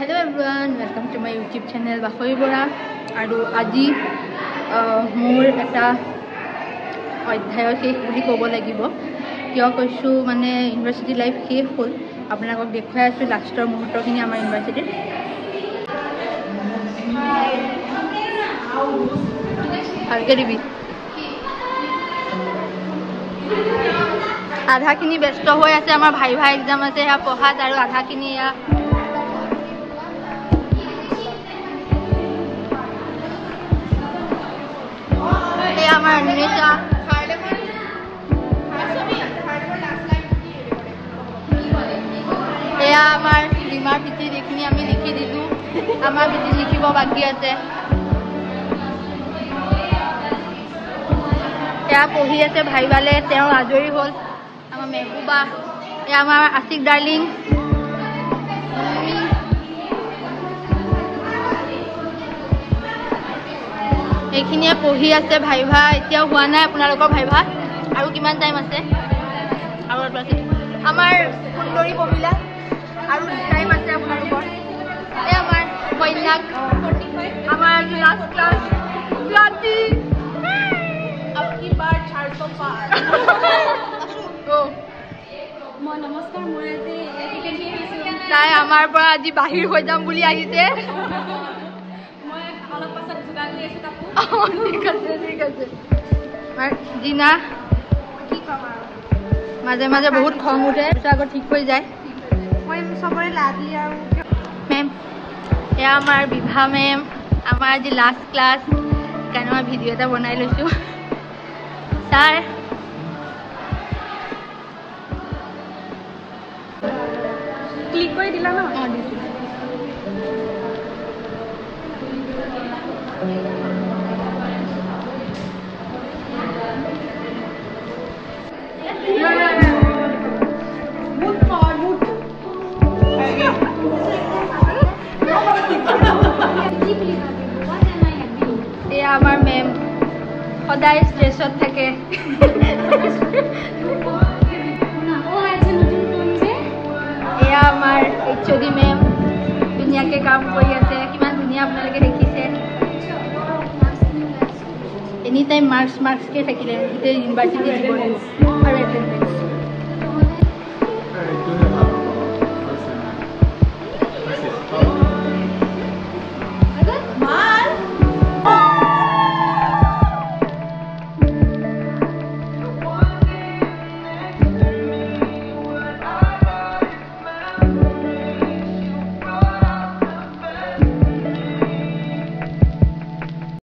Hello everyone, welcome to my YouTube channel Bakhoi Bora. আৰু আজি মোৰ এটা অধ্যায় শেষ বুলি ক'ব লাগিব কিয় কৈছো মানে ইউনিভাৰ্চিটি লাইফ শেষ হ'ল আপোনালোকক দেখুৱাই আছো লাষ্টৰ মুহূৰ্তখিনি আমাৰ ইউনিভাৰ্চিটিৰ ভালকৈ দিবি আধাখিনি ব্যস্ত হৈ আছে আমাৰ ভাইভা এক্সাম আছে সেয়া পঢ়াত আৰু আধাখিনি এয়া আমার নিচা এয়া আমার রিমার পিঠি যিখিনি আমি লিখি দিলো আমার পিঠি লিখিব বাকি আছে এয়া পঢ়ি আছে ভাইবালে তেওঁ আজৰি হ'ল আমাৰ মেহবুবা এয়া আমাৰ আশিক ডাৰ্লিং এইখিনিয়ে পঢ়ি আছে ভাইভা এতিয়াও হোৱা নাই আপোনালোকৰ ভাইভা আৰু কিমান টাইম আছে আৰু আমাৰ সুন্দৰী পঢ়িলা আৰু টাইম আছে আপোনালোকৰ এই আমাৰ কন্যাক আমাৰ লাষ্ট ক্লাছ ৰাতি আপকি বাৰ 400 পাৰ মই নমস্কাৰ মই আজি একেখিনি আহিছোঁ তাই আমাৰ পৰা আজি বাহিৰ হৈ যাম বুলি আহিছে জিনা মাজে মাজে বহুত খং উঠে আগত ঠিক হৈ যায় চবৰে লাভলি আৰু মেম এয়া আমাৰ বিভা মেম আমাৰ আজি লাষ্ট ক্লাছ কাৰণে মই ভিডিঅ' এটা বনাই লৈছোঁ ছাৰ ক্লিক কৰি দিলা ন আমাৰ মেম সদায় স্ট্ৰেসত থাকে এয়া আমাৰ এইচঅডি মেম ধুনীয়াকে কাম কৰি আছে কিমান ধুনীয়া আপোনালোকে দেখিছে এনি টাইম মাৰ্কছকে থাকিলে গোটেই ইউনিভাৰ্চিটি জীৱন আৰু এটেণ্ডেঞ্চ